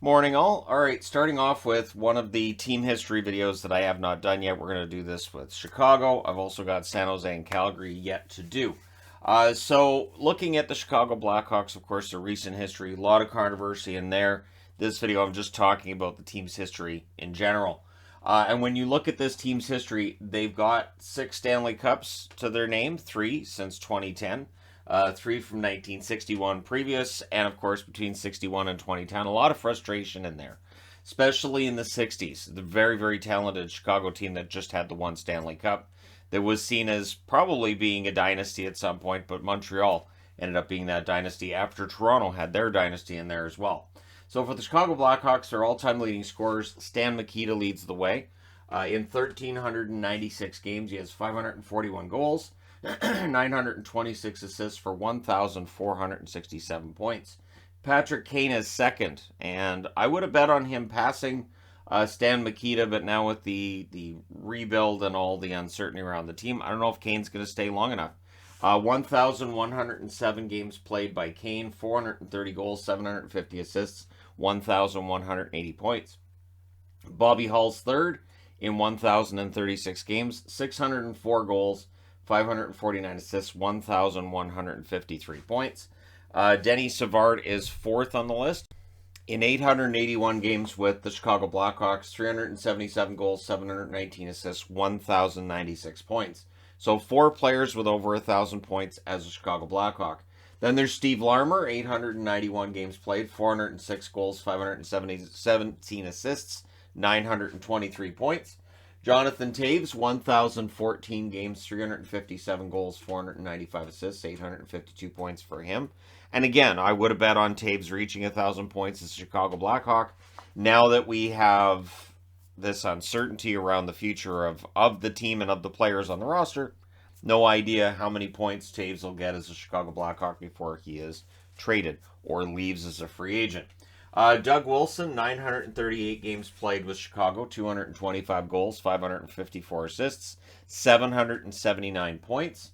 Morning all. Alright, starting off with one of the team history videos that I have not done yet. We're going to do this with Chicago. I've also got San Jose and Calgary yet to do. So looking at the Chicago Blackhawks, of course, their recent history, a lot of controversy in there. This video, I'm just talking about the team's history in general. And when you look at this team's history, they've got 6 Stanley Cups to their name, 3 since 2010. 3 from 1961 previous, and of course between 61 and 2010. A lot of frustration in there, especially in the 60s. The very, very talented Chicago team that just had the 1 Stanley Cup that was seen as probably being a dynasty at some point, but Montreal ended up being that dynasty after Toronto had their dynasty in there as well. So for the Chicago Blackhawks, their all-time leading scorers, Stan Mikita leads the way. In 1,396 games, he has 541 goals, 926 assists for 1,467 points. Patrick Kane is second, and I would have bet on him passing Stan Mikita, but now with the rebuild and all the uncertainty around the team, I don't know if Kane's going to stay long enough. 1,107 games played by Kane, 430 goals, 750 assists, 1,180 points. Bobby Hull's third in 1,036 games, 604 goals, 549 assists, 1,153 points. Denis Savard is fourth on the list. In 881 games with the Chicago Blackhawks, 377 goals, 719 assists, 1,096 points. So 4 players with over 1,000 points as a Chicago Blackhawk. Then there's Steve Larmer, 891 games played, 406 goals, 517 assists, 923 points. Jonathan Toews, 1,014 games, 357 goals, 495 assists, 852 points for him. And again, I would have bet on Toews reaching 1,000 points as a Chicago Blackhawk. Now that we have this uncertainty around the future of the team and of the players on the roster, no idea how many points Toews will get as a Chicago Blackhawk before he is traded or leaves as a free agent. Doug Wilson, 938 games played with Chicago, 225 goals, 554 assists, 779 points.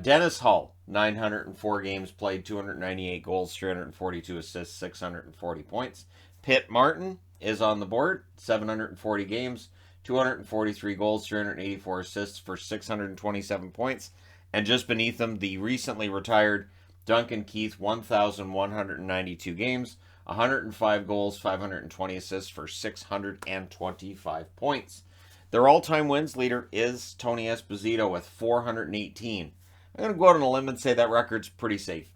Dennis Hull, 904 games played, 298 goals, 342 assists, 640 points. Pitt Martin is on the board, 740 games, 243 goals, 384 assists for 627 points. And just beneath him, the recently retired Duncan Keith, 1,192 games, 105 goals, 520 assists for 625 points. Their all-time wins leader is Tony Esposito with 418. I'm going to go out on a limb and say that record's pretty safe.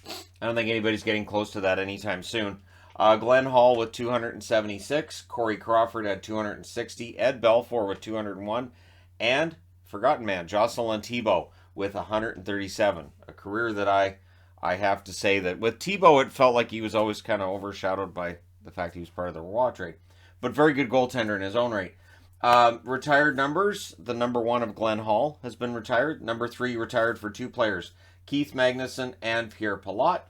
I don't think anybody's getting close to that anytime soon. Glenn Hall with 276. Corey Crawford had 260. Ed Belfour with 201. And, forgotten man, Jocelyn Thibault with 137. A career that I have to say that with Thibault, it felt like he was always kind of overshadowed by the fact he was part of the Roy trade. But very good goaltender in his own right. Retired numbers, the number 1 of Glenn Hall has been retired. Number 3 retired for 2 players, Keith Magnuson and Pierre Pilote.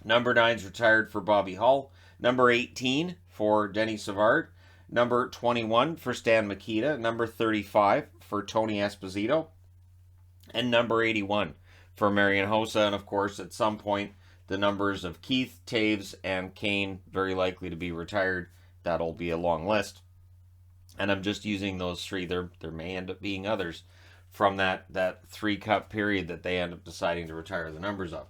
Number 9 is retired for Bobby Hull. Number 18 for Denis Savard. Number 21 for Stan Mikita. Number 35 for Tony Esposito. And number 81 for Marian Hossa, and of course, at some point, the numbers of Keith, Toews, and Kane very likely to be retired. That'll be a long list. And I'm just using those 3. There may end up being others from that 3-cup period that they end up deciding to retire the numbers of.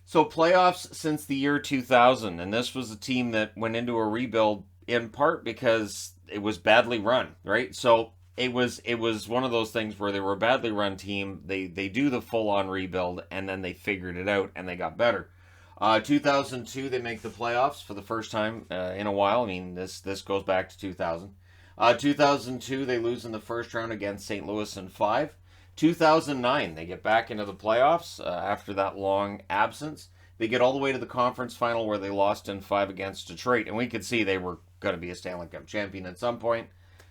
So playoffs since the year 2000, and this was a team that went into a rebuild in part because it was badly run, right? So it was one of those things where they were a badly run team. They do the full-on rebuild, and then they figured it out, and they got better. 2002, they make the playoffs for the first time in a while. I mean, this goes back to 2000. 2002, they lose in the first round against St. Louis in 5. 2009, they get back into the playoffs after that long absence. They get all the way to the conference final where they lost in 5 against Detroit, and we could see they were going to be a Stanley Cup champion at some point.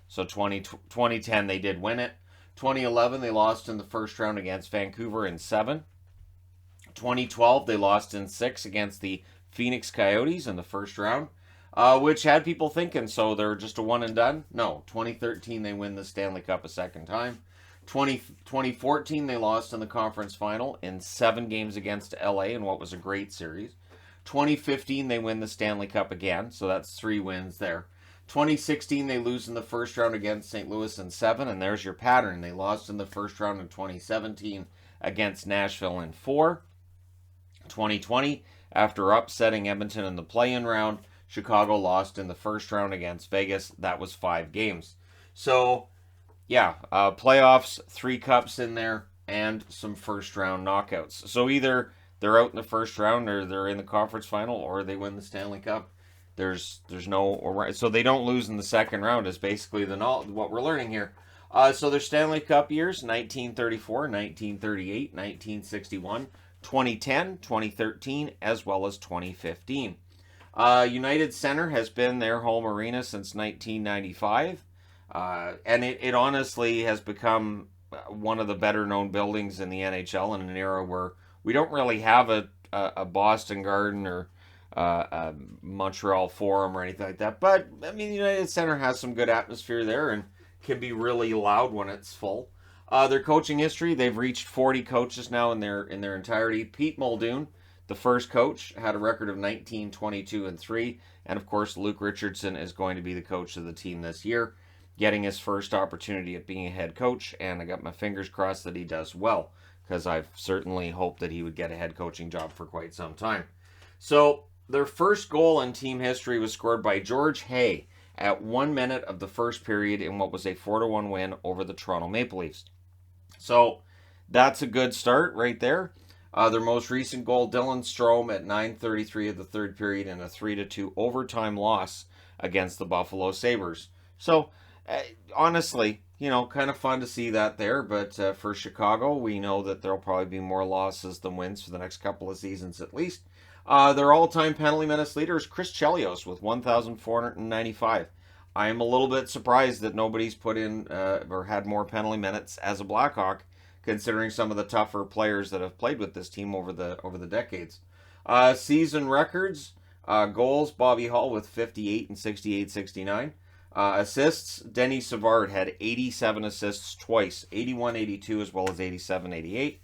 So 2010, they did win it. 2011, they lost in the first round against Vancouver in 7. 2012, they lost in 6 against the Phoenix Coyotes in the first round, which had people thinking, so they're just a one and done. No, 2013, they win the Stanley Cup a second time. 2014, they lost in the conference final in 7 games against LA in what was a great series. 2015, they win the Stanley Cup again, so that's 3 wins there. 2016, they lose in the first round against St. Louis in 7, and there's your pattern. They lost in the first round in 2017 against Nashville in 4. 2020, after upsetting Edmonton in the play-in round, Chicago lost in the first round against Vegas. That was 5 games. So, yeah, playoffs, 3 cups in there, and some first-round knockouts. So either they're out in the first round, or they're in the conference final, or they win the Stanley Cup. There's no, so they don't lose in the second round is basically what we're learning here. So their Stanley Cup years: 1934, 1938, 1961, 2010, 2013, as well as 2015. United Center has been their home arena since 1995, and it honestly has become one of the better known buildings in the NHL in an era where we don't really have a Boston Garden or Montreal Forum or anything like that. But I mean, United Center has some good atmosphere there and can be really loud when it's full. Their coaching history: they've reached 40 coaches now in their entirety. Pete Muldoon, the first coach, had a record of 19, 22, and 3. And of course, Luke Richardson is going to be the coach of the team this year, getting his first opportunity at being a head coach. And I got my fingers crossed that he does well, because I've certainly hoped that he would get a head coaching job for quite some time. So their first goal in team history was scored by George Hay at 1 minute of the first period in what was a 4-1 win over the Toronto Maple Leafs. So that's a good start right there. Their most recent goal, Dylan Strome at 9:33 of the third period in a 3-2 overtime loss against the Buffalo Sabres. So honestly, kind of fun to see that there. But for Chicago, we know that there'll probably be more losses than wins for the next couple of seasons at least. Their all-time penalty minutes leader is Chris Chelios with 1,495. I am a little bit surprised that nobody's put in or had more penalty minutes as a Blackhawk, considering some of the tougher players that have played with this team over the decades. Season records: goals, Bobby Hull with 58 and 68-69. Assists: Denny Savard had 87 assists twice, 81-82 as well as 87-88.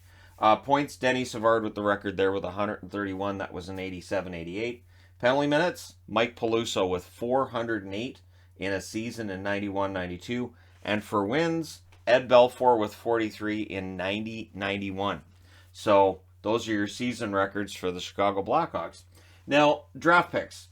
Points: Denny Savard with the record there with 131. That was an 87-88. Penalty minutes: Mike Peluso with 408 in a season in 91-92. And for wins, Ed Belfour with 43 in 90-91. So those are your season records for the Chicago Blackhawks. Now, draft picks.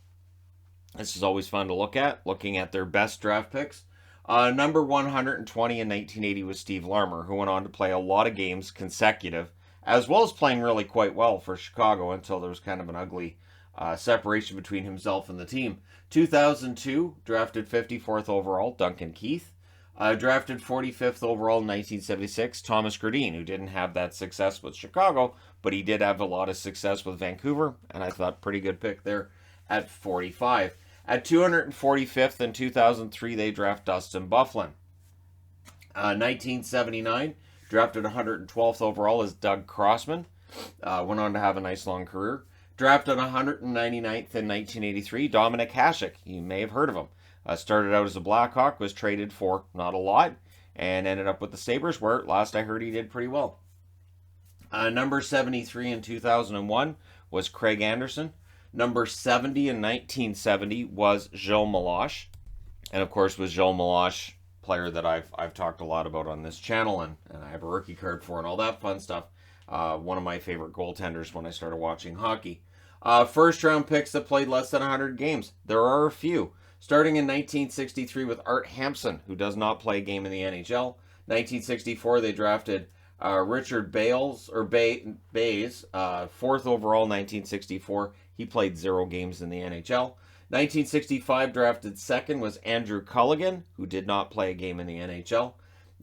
This is always fun to looking at their best draft picks. Number 120 in 1980 was Steve Larmer, who went on to play a lot of games consecutive, as well as playing really quite well for Chicago until there was kind of an ugly separation between himself and the team. 2002, drafted 54th overall, Duncan Keith. Drafted 45th overall in 1976, Thomas Gradin, who didn't have that success with Chicago, but he did have a lot of success with Vancouver, and I thought pretty good pick there at 45. At 245th in 2003, they draft Dustin Byfuglien. 1979, drafted 112th overall is Doug Crossman. Went on to have a nice long career. Drafted 199th in 1983, Dominic Hasek. You may have heard of him. Started out as a Blackhawk, was traded for not a lot, and ended up with the Sabres, where last I heard he did pretty well. Number 73 in 2001 was Craig Anderson. Number 70 in 1970 was Gilles Meloche. And of course, was Gilles Meloche, player that I've talked a lot about on this channel, and I have a rookie card for and all that fun stuff. One of my favorite goaltenders when I started watching hockey. First round picks that played less than 100 games. There are a few. Starting in 1963 with Art Hampson, who does not play a game in the NHL. 1964, they drafted Richard Bays, 4th overall, 1964. He played 0 games in the NHL. 1965, drafted 2nd was Andrew Culligan, who did not play a game in the NHL.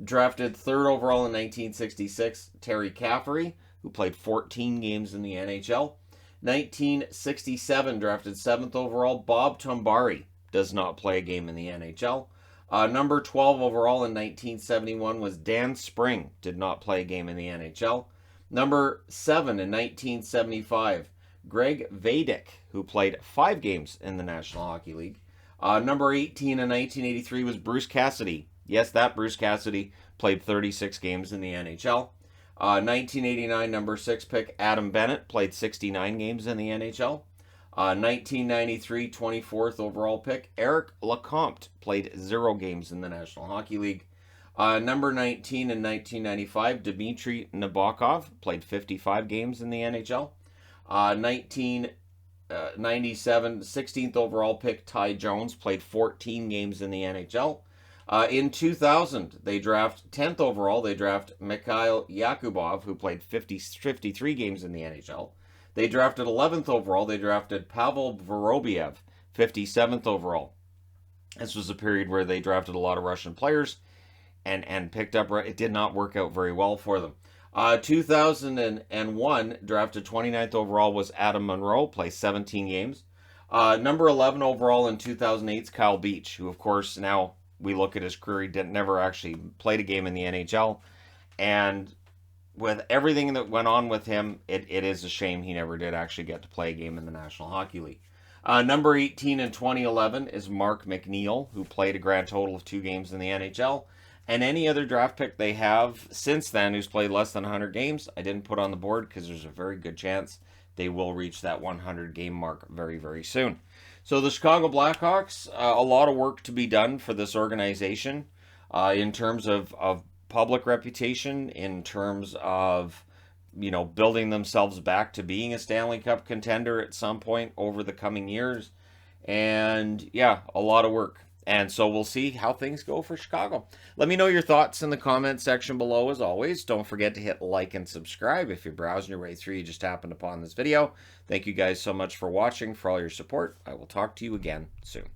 Drafted 3rd overall in 1966, Terry Caffery, who played 14 games in the NHL. 1967, drafted 7th overall, Bob Tombari, does not play a game in the NHL. Number 12 overall in 1971 was Dan Spring, did not play a game in the NHL. Number 7 in 1975, Greg Vadic, who played 5 games in the National Hockey League. Number 18 in 1983 was Bruce Cassidy. Yes, that Bruce Cassidy played 36 games in the NHL. 1989, number 6 pick Adam Bennett played 69 games in the NHL. 1993 24th overall pick, Eric Lecomte, played 0 games in the National Hockey League. Number 19 in 1995, Dmitry Nabokov, played 55 games in the NHL. 1997 16th overall pick, Ty Jones, played 14 games in the NHL. In 2000, they draft 10th overall. They draft Mikhail Yakubov, who played 53 games in the NHL. They drafted 11th overall. They drafted Pavel Vorobiev, 57th overall. This was a period where they drafted a lot of Russian players and picked up. It did not work out very well for them. 2001, drafted 29th overall, was Adam Monroe, played 17 games. Number 11 overall in 2008 is Kyle Beach, who, of course, now we look at his career, he never actually played a game in the NHL. And with everything that went on with him, it is a shame he never did actually get to play a game in the National Hockey League. Number 18 in 2011 is Mark McNeil, who played a grand total of 2 games in the NHL. And any other draft pick they have since then who's played less than 100 games, I didn't put on the board because there's a very good chance they will reach that 100 game mark very, very soon. So the Chicago Blackhawks, a lot of work to be done for this organization in terms of public reputation, in terms of, building themselves back to being a Stanley Cup contender at some point over the coming years. And yeah, a lot of work. And so we'll see how things go for Chicago. Let me know your thoughts in the comment section below as always. Don't forget to hit like and subscribe if you're browsing your way through. You just happened upon this video. Thank you guys so much for watching, for all your support. I will talk to you again soon.